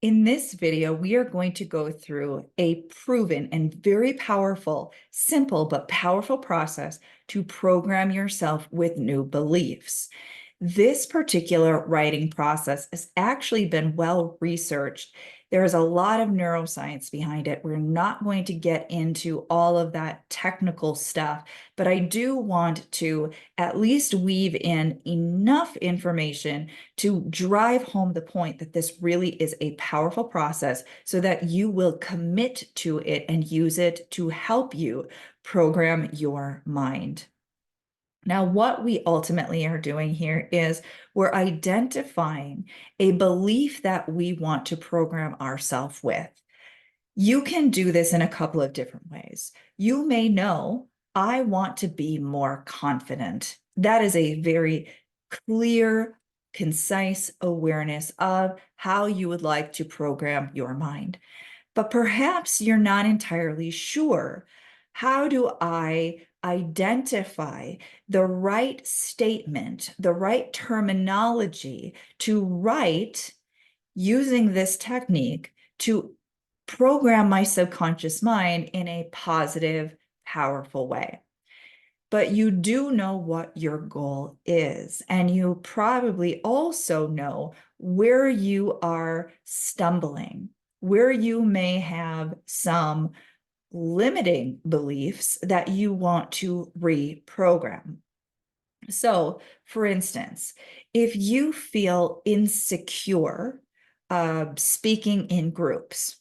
In this video, we are going to go through a proven and very powerful, simple but powerful process to program yourself with new beliefs. This particular writing process has actually been well researched. There is a lot of neuroscience behind it. We're not going to get into all of that technical stuff, but I do want to at least weave in enough information to drive home the point that this really is a powerful process so that you will commit to it and use it to help you program your mind. Now, what we ultimately are doing here is we're identifying a belief that we want to program ourselves with. You can do this in a couple of different ways. You may know, I want to be more confident. That is a very clear, concise awareness of how you would like to program your mind. But perhaps you're not entirely sure. How do I identify the right statement, the right terminology to write using this technique to program my subconscious mind in a positive, powerful way? But you do know what your goal is, and you probably also know where you are stumbling, where you may have some limiting beliefs that you want to reprogram. So, for instance, if you feel insecure speaking in groups,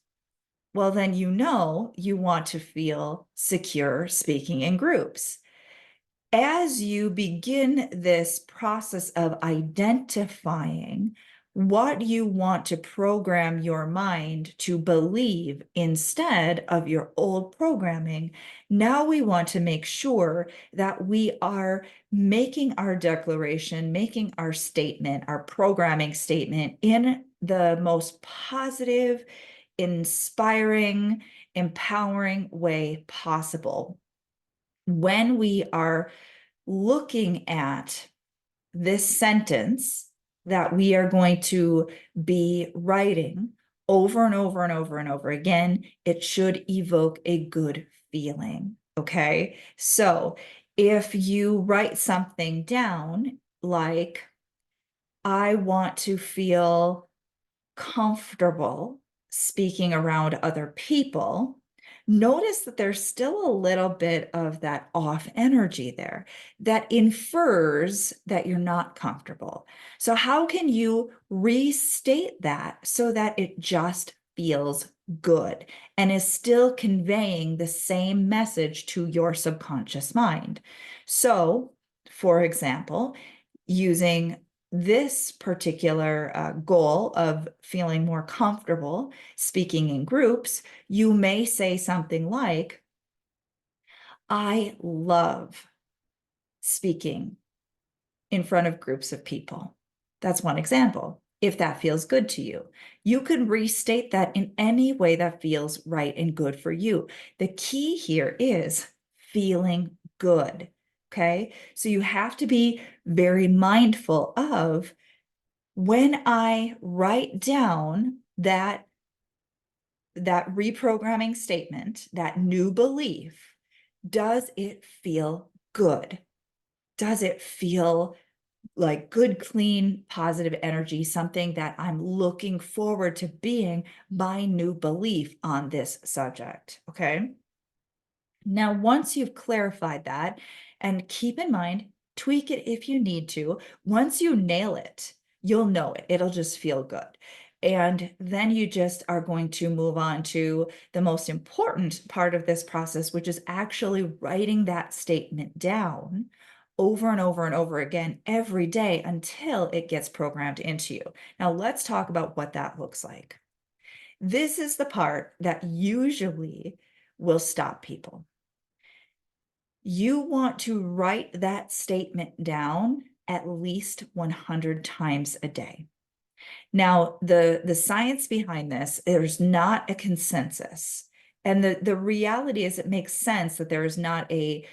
well, then you know you want to feel secure speaking in groups. As you begin this process of identifying what you want to program your mind to believe instead of your old programming, now we want to make sure that we are making our declaration, making our statement, our programming statement in the most positive, inspiring, empowering way possible. When we are looking at this sentence that we are going to be writing over and over and over and over again, it should evoke a good feeling, okay? So if you write something down like, I want to feel comfortable speaking around other people, notice that there's still a little bit of that off energy there that infers that you're not comfortable. So how can you restate that so that it just feels good and is still conveying the same message to your subconscious mind? So, for example, using this particular goal of feeling more comfortable speaking in groups, you may say something like, I love speaking in front of groups of people. That's one example. If that feels good to you, you can restate that in any way that feels right and good for you. The key here is feeling good. Okay, so you have to be very mindful of when I write down that reprogramming statement, that new belief, does it feel good? Does it feel like good, clean, positive energy, something that I'm looking forward to being my new belief on this subject? Okay. Now, once you've clarified that, and keep in mind, tweak it if you need to. Once you nail it, you'll know it. It'll just feel good. And then you just are going to move on to the most important part of this process, which is actually writing that statement down over and over and over again every day until it gets programmed into you. Now, let's talk about what that looks like. This is the part that usually will stop people. You want to write that statement down at least 100 times a day. Now, the science behind this, there's not a consensus. And the reality is it makes sense that there is not a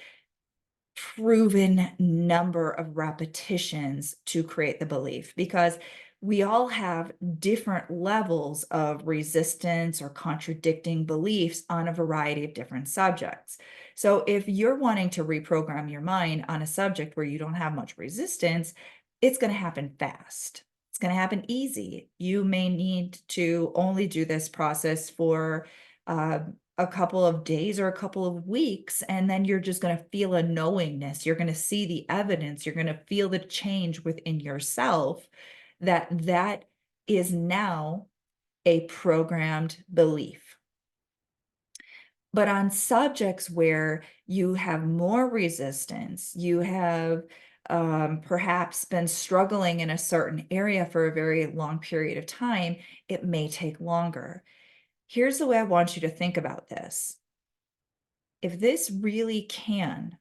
proven number of repetitions to create the belief, because we all have different levels of resistance or contradicting beliefs on a variety of different subjects. So if you're wanting to reprogram your mind on a subject where you don't have much resistance, it's going to happen fast. It's going to happen easy. You may need to only do this process for a couple of days or a couple of weeks, and then you're just going to feel a knowingness. You're going to see the evidence. You're going to feel the change within yourself that is now a programmed belief. But on subjects where you have more resistance, you have perhaps been struggling in a certain area for a very long period of time, it may take longer. Here's the way I want you to think about this. If this really can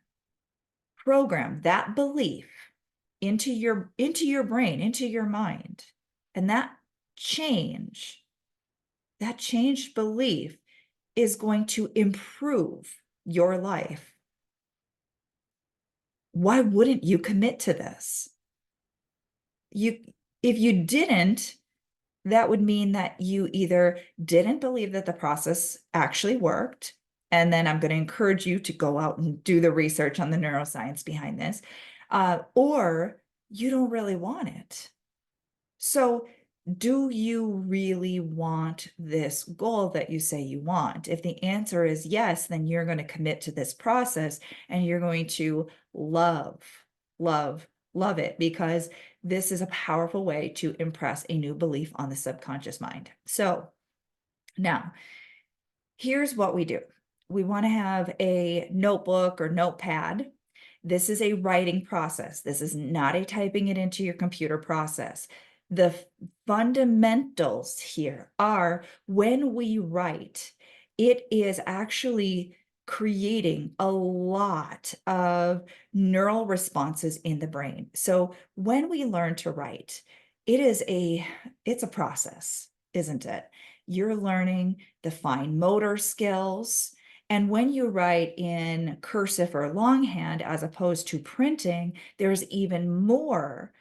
program that belief into your brain, into your mind, and that changed belief is going to improve your life, why wouldn't you commit to this? If you didn't, that would mean that you either didn't believe that the process actually worked, and then I'm going to encourage you to go out and do the research on the neuroscience behind this, or you don't really want it. So do you really want this goal that you say you want? If the answer is yes, then you're going to commit to this process and you're going to love, love, love it, because this is a powerful way to impress a new belief on the subconscious mind. So now, here's what we do. We want to have a notebook or notepad. This is a writing process. This is not a typing it into your computer process. The fundamentals here are when we write, it is actually creating a lot of neural responses in the brain. So when we learn to write, it's a process, isn't it? You're learning the fine motor skills. And when you write in cursive or longhand, as opposed to printing, there's even more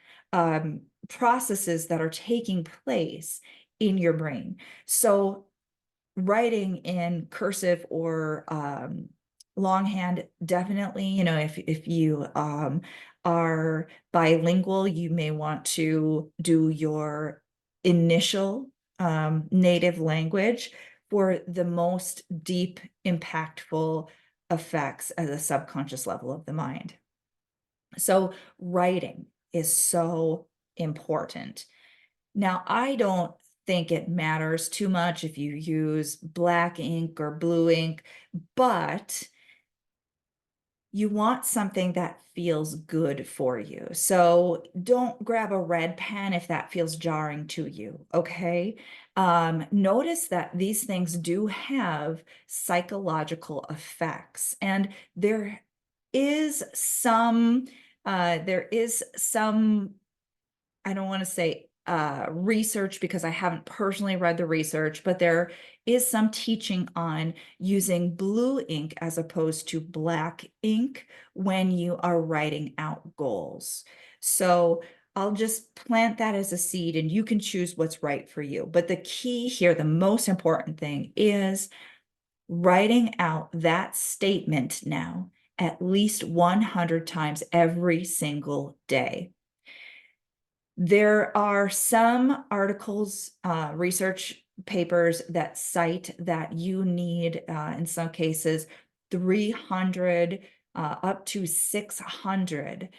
processes that are taking place in your brain. So writing in cursive or longhand, definitely, if you are bilingual, you may want to do your initial native language for the most deep, impactful effects at the subconscious level of the mind. So writing is so important. Now, I don't think it matters too much if you use black ink or blue ink, but you want something that feels good for you. So don't grab a red pen if that feels jarring to you, okay? Notice that these things do have psychological effects, and there is some, I don't want to say research because I haven't personally read the research, but there is some teaching on using blue ink as opposed to black ink when you are writing out goals. So I'll just plant that as a seed and you can choose what's right for you. But the key here, the most important thing, is writing out that statement now at least 100 times every single day. There are some articles, research papers that cite that you need, in some cases, 300 up to 600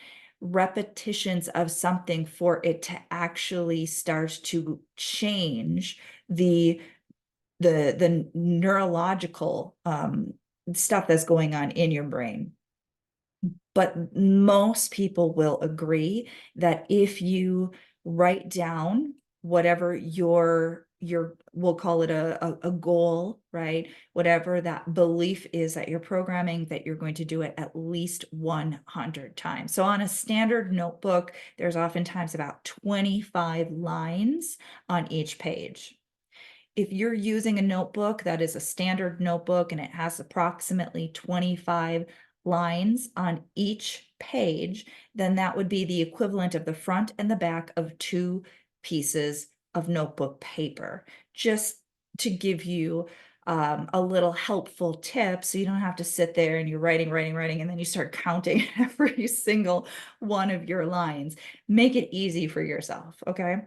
repetitions of something for it to actually start to change the neurological stuff that's going on in your brain. But most people will agree that if you write down whatever we'll call it a goal, right? Whatever that belief is that you're programming, that you're going to do it at least 100 times. So on a standard notebook, there's oftentimes about 25 lines on each page. If you're using a notebook that is a standard notebook and it has approximately 25 lines on each page, then that would be the equivalent of the front and the back of two pieces of notebook paper, just to give you a little helpful tip so you don't have to sit there and you're writing, writing, writing, and then you start counting every single one of your lines. Make it easy for yourself, okay?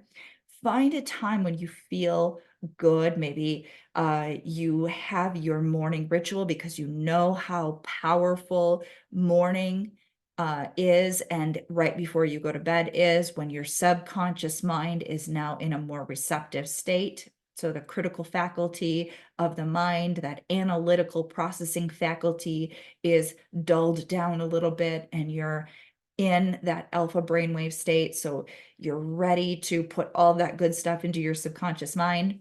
Find a time when you feel good. Maybe you have your morning ritual because you know how powerful morning is, and right before you go to bed is when your subconscious mind is now in a more receptive state. So the critical faculty of the mind, that analytical processing faculty, is dulled down a little bit, and you're in that alpha brainwave state. So you're ready to put all that good stuff into your subconscious mind.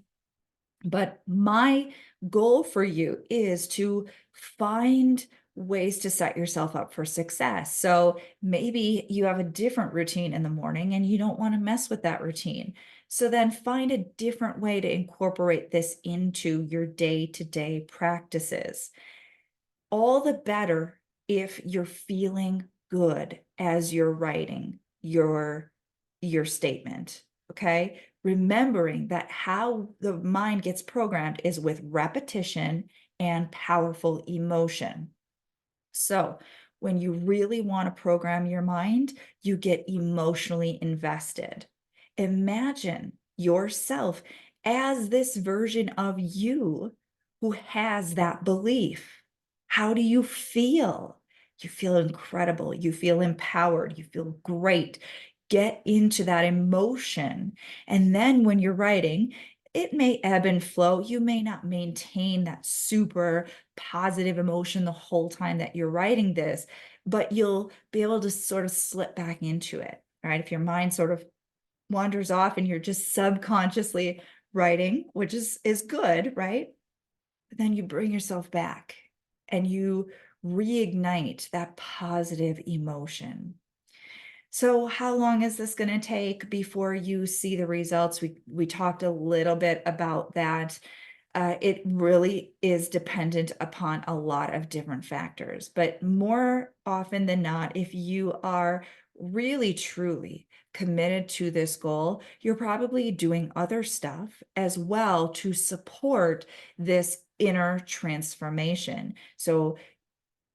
But my goal for you is to find ways to set yourself up for success. So maybe you have a different routine in the morning and you don't want to mess with that routine. So then find a different way to incorporate this into your day-to-day practices. All the better if you're feeling good as you're writing your statement, okay? Remembering that how the mind gets programmed is with repetition and powerful emotion. So when you really want to program your mind, you get emotionally invested. Imagine yourself as this version of you who has that belief. How do you feel? You feel incredible. You feel empowered. You feel great. Get into that emotion. And then when you're writing, it may ebb and flow. You may not maintain that super positive emotion the whole time that you're writing this, but you'll be able to sort of slip back into it, right? If your mind sort of wanders off and you're just subconsciously writing, which is good, right? But then you bring yourself back and you reignite that positive emotion. So how long is this going to take before you see the results? We talked a little bit about that. It really is dependent upon a lot of different factors, but more often than not, if you are really truly committed to this goal, you're probably doing other stuff as well to support this inner transformation. So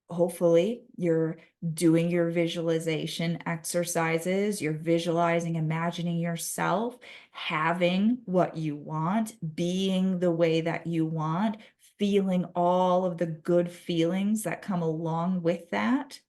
hopefully you're doing your visualization exercises, you're visualizing, imagining yourself having what you want, being the way that you want, feeling all of the good feelings that come along with that.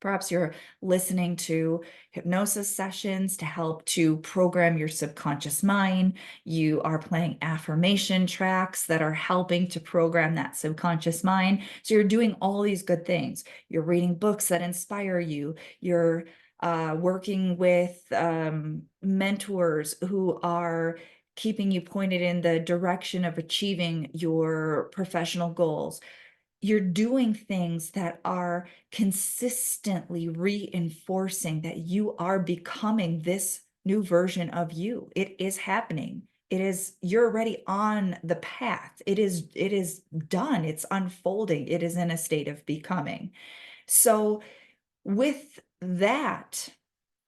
Perhaps you're listening to hypnosis sessions to help to program your subconscious mind. You are playing affirmation tracks that are helping to program that subconscious mind. So you're doing all these good things. You're reading books that inspire you. You're working with mentors who are keeping you pointed in the direction of achieving your professional goals. You're doing things that are consistently reinforcing that you are becoming this new version of you. It is happening. You're already on the path. It is done. It's unfolding. It is in a state of becoming. So with that,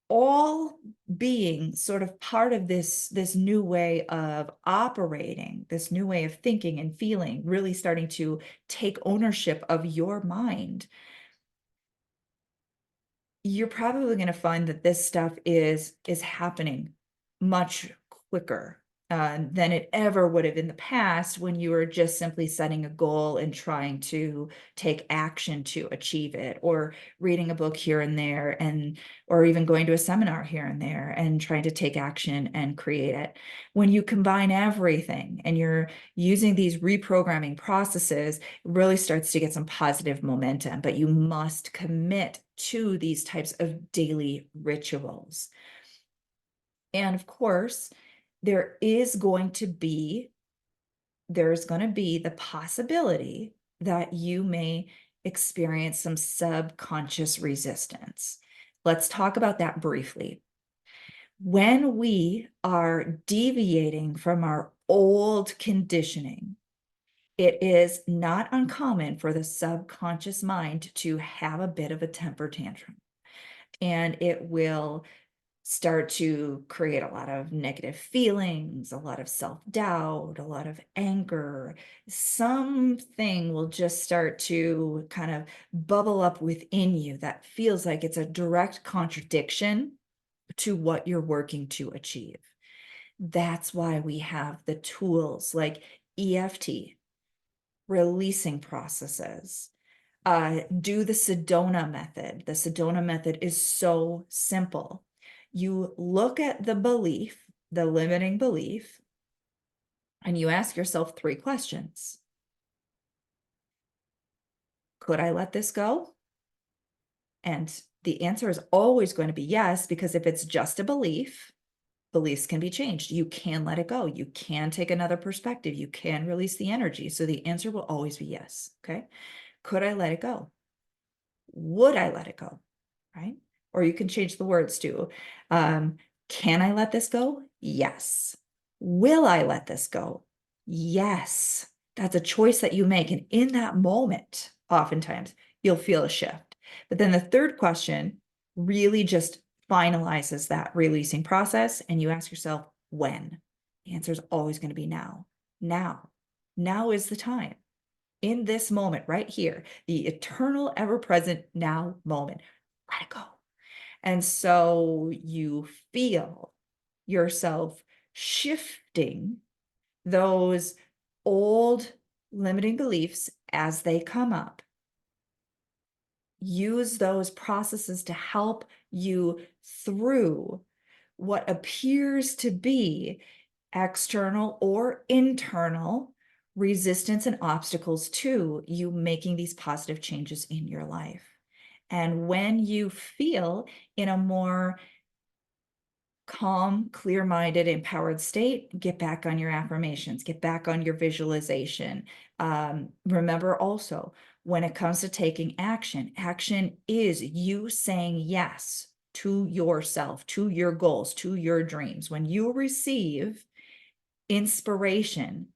all being sort of part of this new way of operating, this new way of thinking and feeling, really starting to take ownership of your mind, you're probably going to find that this stuff is happening much quicker than it ever would have in the past, when you were just simply setting a goal and trying to take action to achieve it, or reading a book here and there, or even going to a seminar here and there and trying to take action and create it. When you combine everything and you're using these reprogramming processes, it really starts to get some positive momentum. But you must commit to these types of daily rituals. And of course, there's going to be the possibility that you may experience some subconscious resistance. Let's talk about that briefly. When we are deviating from our old conditioning, it is not uncommon for the subconscious mind to have a bit of a temper tantrum, and it will start to create a lot of negative feelings, a lot of self-doubt, a lot of anger. Something will just start to kind of bubble up within you that feels like it's a direct contradiction to what you're working to achieve. That's why we have the tools like EFT, releasing processes. Do the Sedona method. The Sedona method is so simple. You look at the belief, the limiting belief, and you ask yourself 3 questions. Could I let this go? And the answer is always going to be yes, because if it's just a belief, beliefs can be changed. You can let it go. You can take another perspective. You can release the energy. So the answer will always be yes. Okay. Could I let it go? Would I let it go? Right? Or you can change the words too. Can I let this go? Yes. Will I let this go? Yes. That's a choice that you make. And in that moment, oftentimes you'll feel a shift. But then the third question really just finalizes that releasing process. And you ask yourself, when? The answer is always going to be now. Now. Now is the time. In this moment right here, the eternal, ever-present now moment. Let it go. And so you feel yourself shifting those old limiting beliefs as they come up. Use those processes to help you through what appears to be external or internal resistance and obstacles to you making these positive changes in your life. And when you feel in a more calm, clear-minded, empowered state, get back on your affirmations, get back on your visualization. Remember also, when it comes to taking action, action is you saying yes to yourself, to your goals, to your dreams. When you receive inspiration,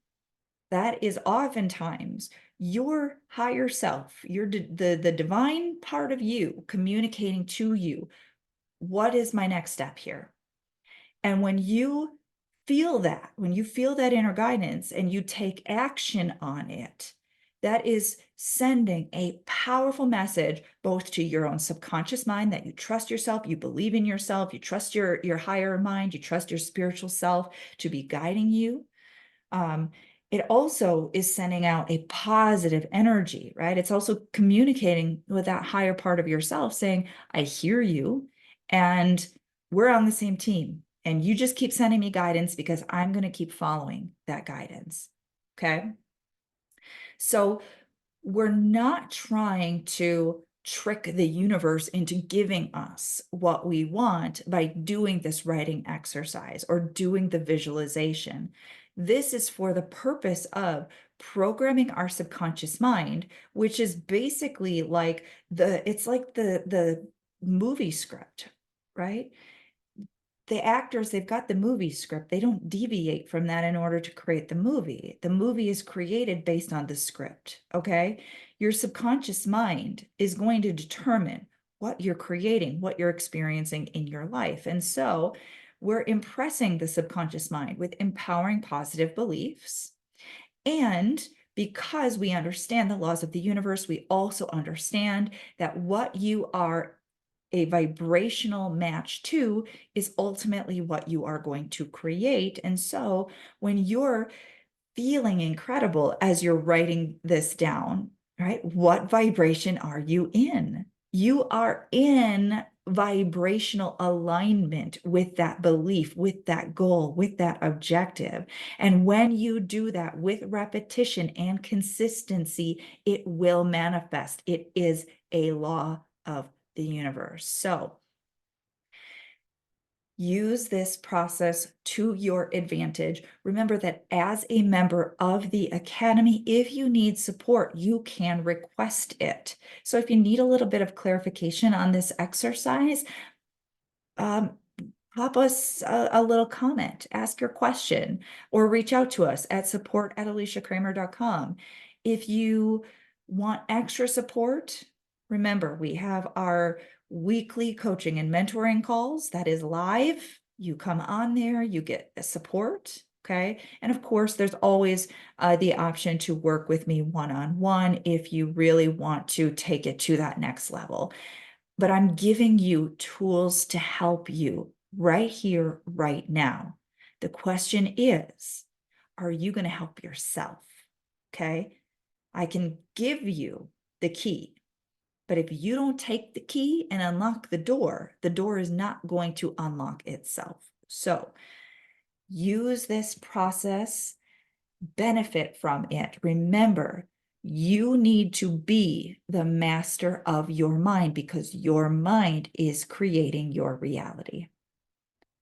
that is oftentimes your higher self, the divine part of you communicating to you, what is my next step here? And when you feel that inner guidance and you take action on it, that is sending a powerful message both to your own subconscious mind that you trust yourself, you believe in yourself, you trust your higher mind, you trust your spiritual self to be guiding you. It also is sending out a positive energy, right? It's also communicating with that higher part of yourself saying, I hear you and we're on the same team. And you just keep sending me guidance because I'm going to keep following that guidance. Okay. So we're not trying to trick the universe into giving us what we want by doing this writing exercise or doing the visualization. This is for the purpose of programming our subconscious mind, which is basically like it's like the movie script, right? The actors, they've got the movie script. They don't deviate from that in order to create the movie. The movie is created based on the script, okay? Your subconscious mind is going to determine what you're creating, what you're experiencing in your life. And so we're impressing the subconscious mind with empowering positive beliefs. And because we understand the laws of the universe, we also understand that what you are a vibrational match to is ultimately what you are going to create. And so when you're feeling incredible as you're writing this down, right? What vibration are you in? You are in vibrational alignment with that belief, with that goal, with that objective. And when you do that with repetition and consistency, it will manifest. It is a law of the universe. So use this process to your advantage. Remember that as a member of the Academy, if you need support, you can request it. So if you need a little bit of clarification on this exercise, pop us a little comment, ask your question, or reach out to us at support@aliciakramer.com. If you want extra support, remember, we have our weekly coaching and mentoring calls. That is live. You come on there, you get the support. Okay. And of course, there's always the option to work with me one-on-one if you really want to take it to that next level. But I'm giving you tools to help you right here, right now. The question is, are you going to help yourself? Okay. I can give you the key, but if you don't take the key and unlock the door is not going to unlock itself. So use this process, benefit from it. Remember, you need to be the master of your mind because your mind is creating your reality.